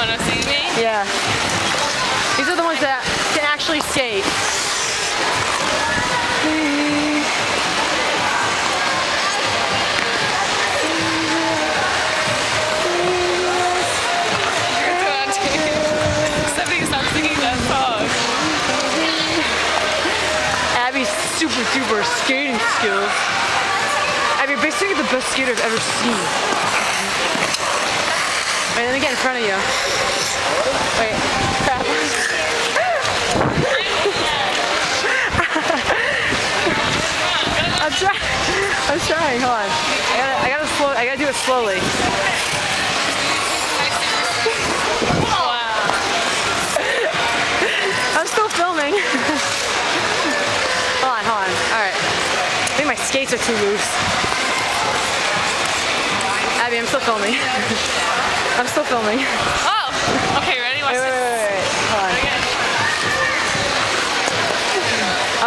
Wanna see me? Yeah. These are the ones that can actually skate. Abby's super duper skating skills. Abby, you're basically the best skater I've ever seen. Wait, let me get in front of you. Wait, crap. I'm trying, hold on. I gotta do it slowly. Wow. I'm still filming. Hold on. Alright. I think my skates are too loose. Abby, I'm still filming. I'm still filming. Oh! Okay, ready? Watch this. Wait. Hold on.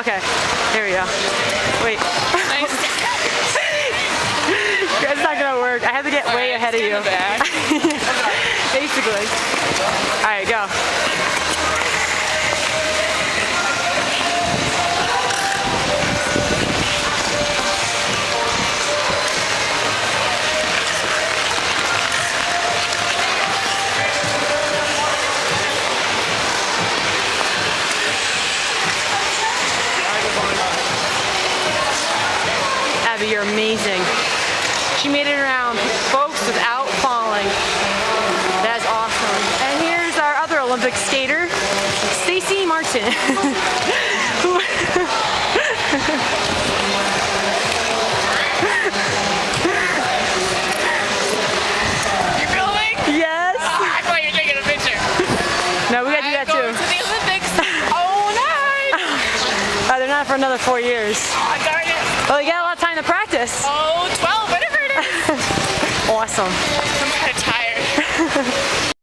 Okay, here we go. Wait. Nice. It's not gonna work. I have to get way ahead of you. Basically. Alright, go. Abby, you're amazing. She made it around, folks, without falling. That's awesome. And here's our other Olympic skater, Stacy Martin. You filming? Yes. I thought you were taking a picture. No, we gotta do that Going too. to the Olympics. Oh, nice. They're not for another 4 years. Oh, darn it. Well, you got a lot of time to practice. Oh, 12, whatever it is. Awesome. I'm kind of tired.